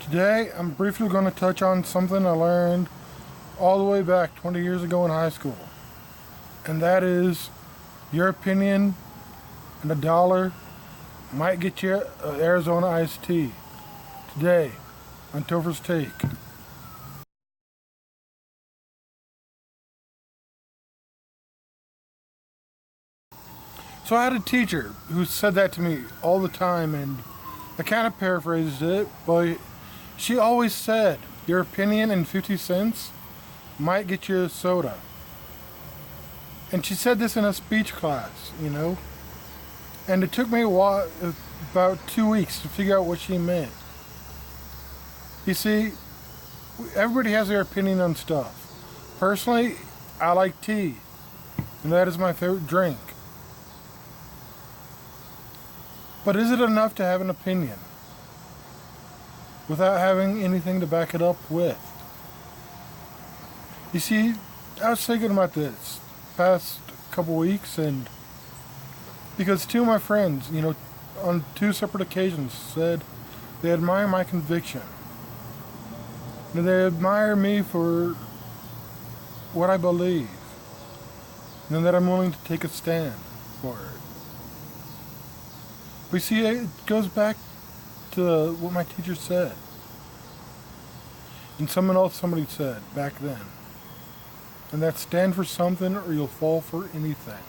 Today, I'm briefly going to touch on something I learned all the way back 20 years ago in high school. And that is, your opinion and $1 might get you an Arizona iced tea. Today, on Tofer's Take. So I had a teacher who said that to me all the time, and I kind of paraphrased it, but she always said, your opinion and 50 cents might get you a soda. And she said this in a speech class, and it took me a while, about 2 weeks, to figure out what she meant. You see, everybody has their opinion on stuff. Personally, I like tea, and that is my favorite drink. But is it enough to have an opinion without having anything to back it up with? You see, I was thinking about this past couple weeks, and because two of my friends, on two separate occasions said they admire my conviction. And they admire me for what I believe, and that I'm willing to take a stand for it. We see, it goes back to what my teacher said, and somebody said back then, and that's stand for something or you'll fall for anything.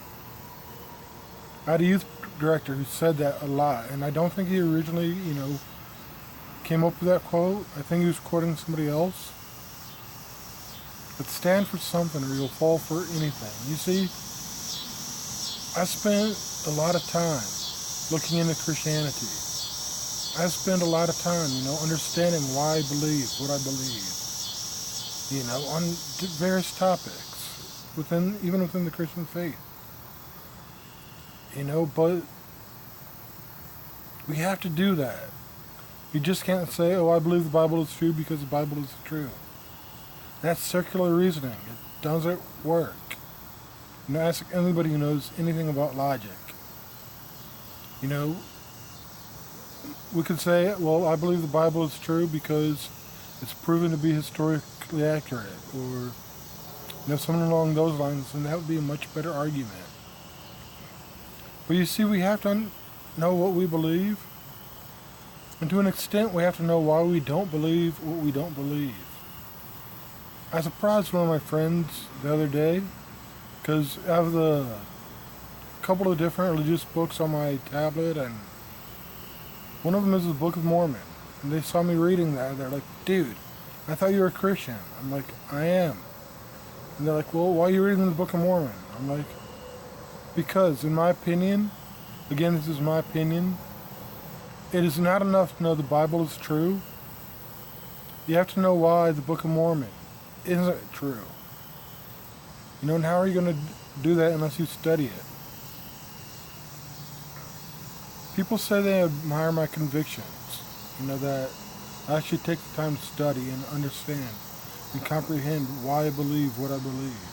I had a youth director who said that a lot, and I don't think he originally, came up with that quote. I think he was quoting somebody else. But stand for something or you'll fall for anything. You see, I spent a lot of time looking into Christianity. I spend a lot of time, understanding why I believe what I believe, on various topics, even within the Christian faith. But we have to do that. You just can't say, I believe the Bible is true because the Bible is true. That's circular reasoning. It doesn't work. Ask anybody who knows anything about logic. We could say, I believe the Bible is true because it's proven to be historically accurate, or something along those lines, and that would be a much better argument. But you see, we have to know what we believe, and to an extent, we have to know why we don't believe what we don't believe. I surprised one of my friends the other day, because I have a couple of different religious books on my tablet, and one of them is the Book of Mormon. And they saw me reading that, and they're like, dude, I thought you were a Christian. I'm like, I am. And they're like, well, why are you reading the Book of Mormon? I'm like, because in my opinion, again, this is my opinion, it is not enough to know the Bible is true. You have to know why the Book of Mormon isn't true. And how are you going to do that unless you study it? People say they admire my convictions, that I actually take the time to study and understand and comprehend why I believe what I believe.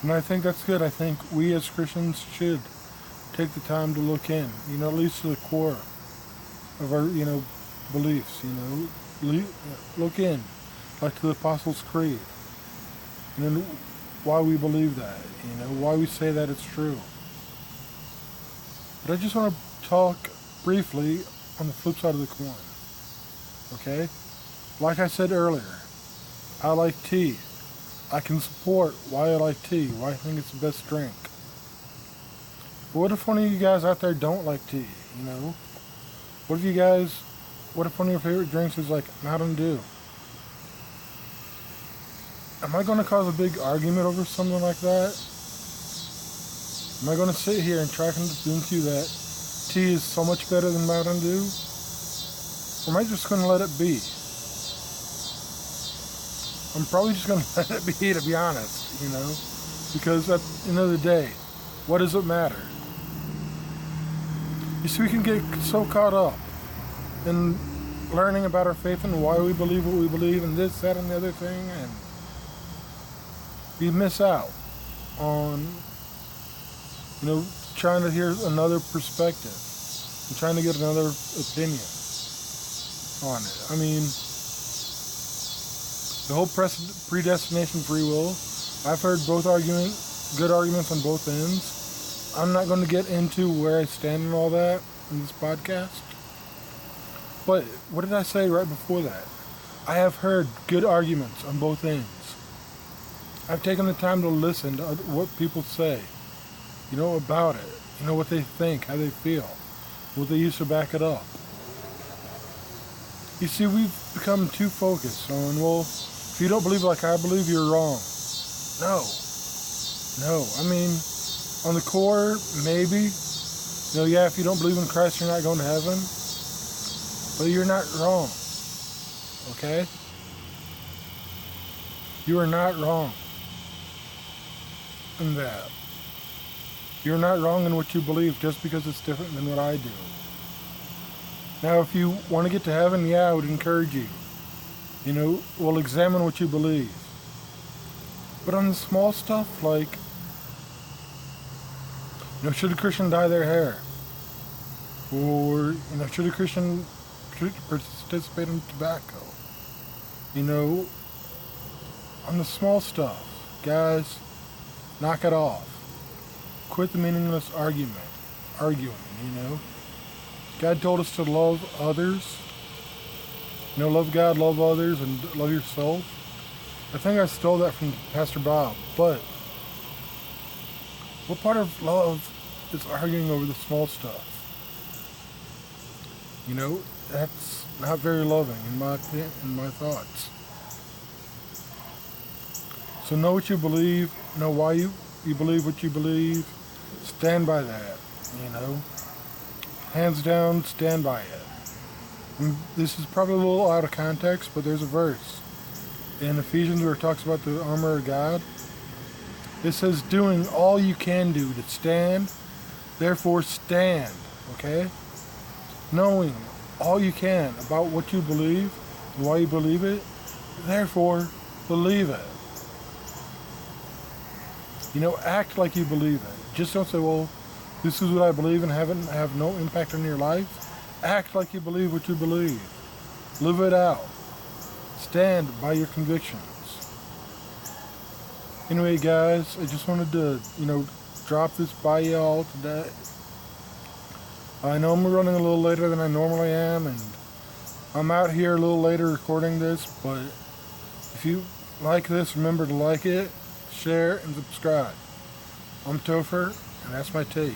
And I think that's good. I think we as Christians should take the time to look in, at least to the core of our, beliefs, look in, like to the Apostles' Creed, and then why we believe that, why we say that it's true. But I just want to talk briefly on the flip side of the coin, okay? Like I said earlier, I like tea. I can support why I like tea, why I think it's the best drink. But what if one of you guys out there don't like tea, What if one of your favorite drinks is like Mountain Dew? Am I going to cause a big argument over something like that? Am I going to sit here and try to convince you that tea is so much better than Mountain Dew? Or am I just going to let it be? I'm probably just going to let it be, to be honest, because at the end of the day, what does it matter? You see, we can get so caught up in learning about our faith and why we believe what we believe and this, that, and the other thing, and we miss out on, trying to hear another perspective and trying to get another opinion on it. I mean, the whole predestination free will, I've heard good arguments on both ends. I'm not going to get into where I stand and all that in this podcast. But what did I say right before that? I have heard good arguments on both ends. I've taken the time to listen to what people say, about it. What they think, how they feel, what they use to back it up. You see, we've become too focused on, if you don't believe like I believe, you're wrong. No. I mean, on the core, maybe. If you don't believe in Christ, you're not going to heaven. But you're not wrong. Okay? You are not wrong in that. You're not wrong in what you believe just because it's different than what I do. Now, if you want to get to heaven, I would encourage you. Examine what you believe. But on the small stuff, like, should a Christian dye their hair? Or, should a Christian participate in tobacco? On the small stuff, guys, knock it off. Quit the meaningless arguing, God told us to love others. Love God, love others, and love yourself. I think I stole that from Pastor Bob, but what part of love is arguing over the small stuff? That's not very loving in my thoughts. So know what you believe, know why you believe what you believe, stand by that, Hands down, stand by it. And this is probably a little out of context, but there's a verse in Ephesians where it talks about the armor of God. It says, doing all you can do to stand, therefore stand, okay? Knowing all you can about what you believe and why you believe it, therefore believe it. Act like you believe it. Just don't say, this is what I believe and have no impact on your life. Act like you believe what you believe. Live it out. Stand by your convictions. Anyway, guys, I just wanted to, drop this by y'all today. I know I'm running a little later than I normally am, and I'm out here a little later recording this, but if you like this, remember to like it, share, and subscribe. I'm Tofer, and that's my take.